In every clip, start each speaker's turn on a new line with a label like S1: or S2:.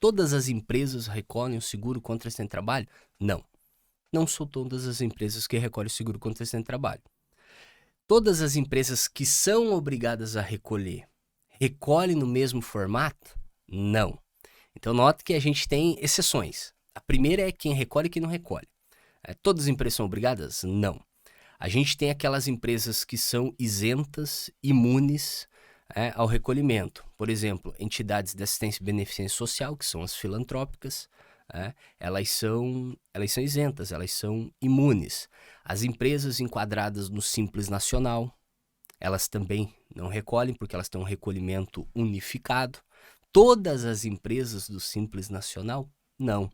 S1: todas as empresas recolhem o seguro contra acidente de trabalho? Não. Não são todas as empresas que recolhem o seguro contra acidente de trabalho. Todas as empresas que são obrigadas a recolher, recolhem no mesmo formato? Não. Então, note que a gente tem exceções. A primeira é quem recolhe e quem não recolhe. Todas as empresas são obrigadas? Não. A gente tem aquelas empresas que são isentas, imunes ao recolhimento. Por exemplo, entidades de assistência e beneficência social, que são as filantrópicas, elas são isentas, elas são imunes. As empresas enquadradas no Simples Nacional, elas também não recolhem, porque elas têm um recolhimento unificado. Todas as empresas do Simples Nacional, não.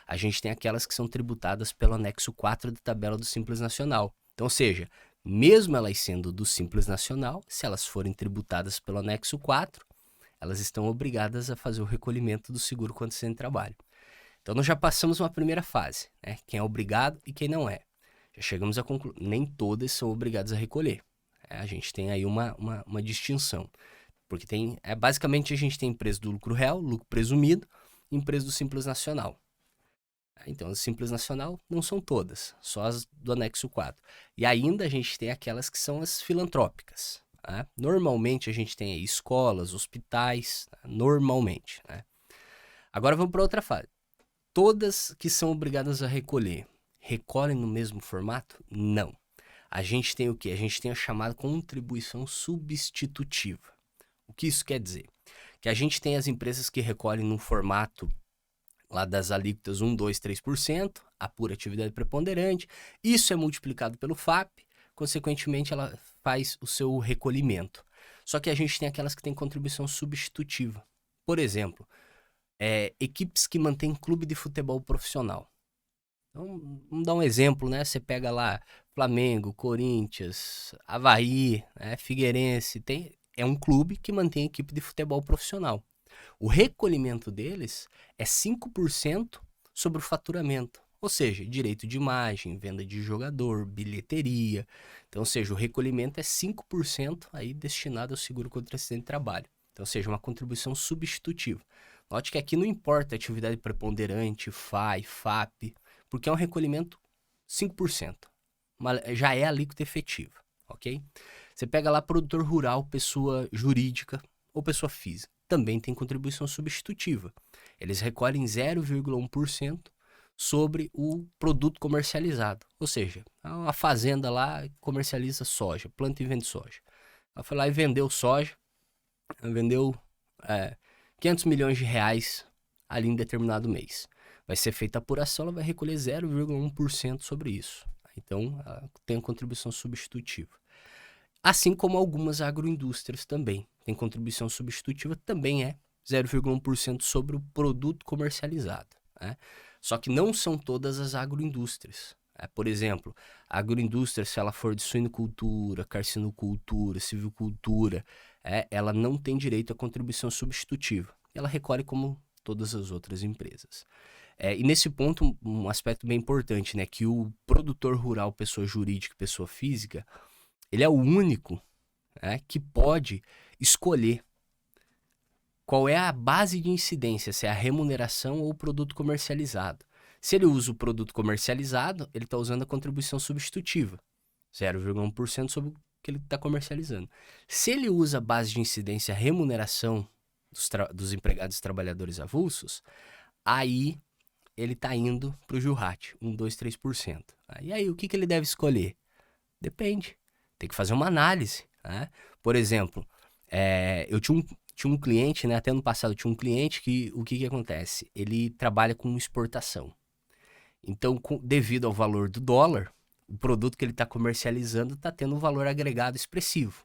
S1: A gente tem aquelas que são tributadas pelo anexo 4 da tabela do Simples Nacional. Então, ou seja, mesmo elas sendo do Simples Nacional, se elas forem tributadas pelo anexo 4, elas estão obrigadas a fazer o recolhimento do seguro contra acidente de trabalho. Então, nós já passamos uma primeira fase, né? Quem é obrigado e quem não é. Já chegamos à conclusão, nem todas são obrigadas a recolher. A gente tem aí uma distinção. Porque basicamente a gente tem empresa do lucro real, lucro presumido, e empresa do Simples Nacional. Então, as Simples Nacional não são todas, só as do anexo 4. E ainda a gente tem aquelas que são as filantrópicas. Normalmente a gente tem aí escolas, hospitais, normalmente. Agora vamos para outra fase. Todas que são obrigadas a recolher, recolhem no mesmo formato? Não. A gente tem o quê? A gente tem a chamada contribuição substitutiva. O que isso quer dizer? Que a gente tem as empresas que recolhem no formato lá das alíquotas 1, 2, 3%, a pura atividade preponderante. Isso é multiplicado pelo FAP, consequentemente ela faz o seu recolhimento. Só que a gente tem aquelas que têm contribuição substitutiva. Por exemplo, equipes que mantêm clube de futebol profissional. Então, vamos dar um exemplo, né? Você pega lá Flamengo, Corinthians, Avaí, Figueirense, é um clube que mantém equipe de futebol profissional. O recolhimento deles é 5% sobre o faturamento, ou seja, direito de imagem, venda de jogador, bilheteria. Então, ou seja, o recolhimento é 5% aí destinado ao seguro contra acidente de trabalho. Então, ou seja, uma contribuição substitutiva. Note que aqui não importa a atividade preponderante, FAI, FAP, porque é um recolhimento 5%. Já é alíquota efetiva, ok? Você pega lá produtor rural, pessoa jurídica ou pessoa física. Também tem contribuição substitutiva. Eles recolhem 0,1% sobre o produto comercializado. Ou seja, a fazenda lá comercializa soja, planta e vende soja. Ela foi lá e vendeu soja, vendeu 500 milhões de reais ali em determinado mês. Vai ser feita a apuração, ela vai recolher 0,1% sobre isso. Então, ela tem a contribuição substitutiva. Assim como algumas agroindústrias também. Tem contribuição substitutiva, também é 0,1% sobre o produto comercializado. Só que não são todas as agroindústrias. Por exemplo, a agroindústria, se ela for de suinocultura, carcinocultura, silvicultura, ela não tem direito à contribuição substitutiva. Ela recolhe como todas as outras empresas. E nesse ponto, um aspecto bem importante, né, que o produtor rural, pessoa jurídica e pessoa física, ele é o único que pode escolher qual é a base de incidência, se é a remuneração ou o produto comercializado. Se ele usa o produto comercializado, ele está usando a contribuição substitutiva, 0,1% sobre o que ele está comercializando. Se ele usa a base de incidência remuneração dos empregados e trabalhadores avulsos, aí ele está indo para o JURAT, 1, 2, 3%. E aí, o que ele deve escolher? Depende. Tem que fazer uma análise. Por exemplo, eu tinha um cliente, né, até no passado tinha um cliente que, o que acontece? Ele trabalha com exportação. Então, devido ao valor do dólar, o produto que ele está comercializando está tendo um valor agregado expressivo.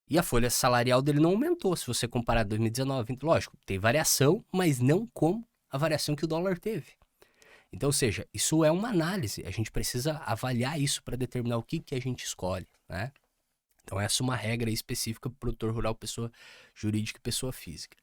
S1: E a folha salarial dele não aumentou, se você comparar 2019. Lógico, tem variação, mas não como a variação que o dólar teve. Então, ou seja, isso é uma análise. A gente precisa avaliar isso para determinar o que a gente escolhe, né? Então, essa é uma regra específica para o produtor rural, pessoa jurídica e pessoa física.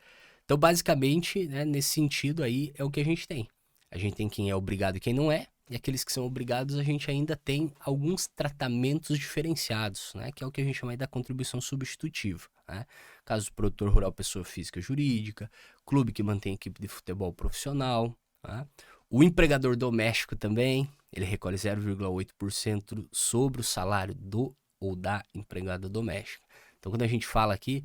S1: Então, basicamente, né, nesse sentido aí, é o que a gente tem. A gente tem quem é obrigado e quem não é. e aqueles que são obrigados, a gente ainda tem alguns tratamentos diferenciados, né? Que é o que a gente chama aí da contribuição substitutiva, né? Caso produtor rural, pessoa física jurídica, clube que mantém equipe de futebol profissional, né? O empregador doméstico também, ele recolhe 0,8% sobre o salário do ou da empregada doméstica. Então, quando a gente fala aqui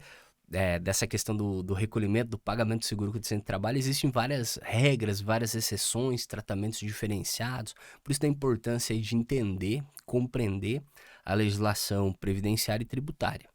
S1: dessa questão do recolhimento, do pagamento do seguro-contribuição de trabalho, existem várias regras, várias exceções, tratamentos diferenciados. Por isso da importância aí de entender, compreender a legislação previdenciária e tributária.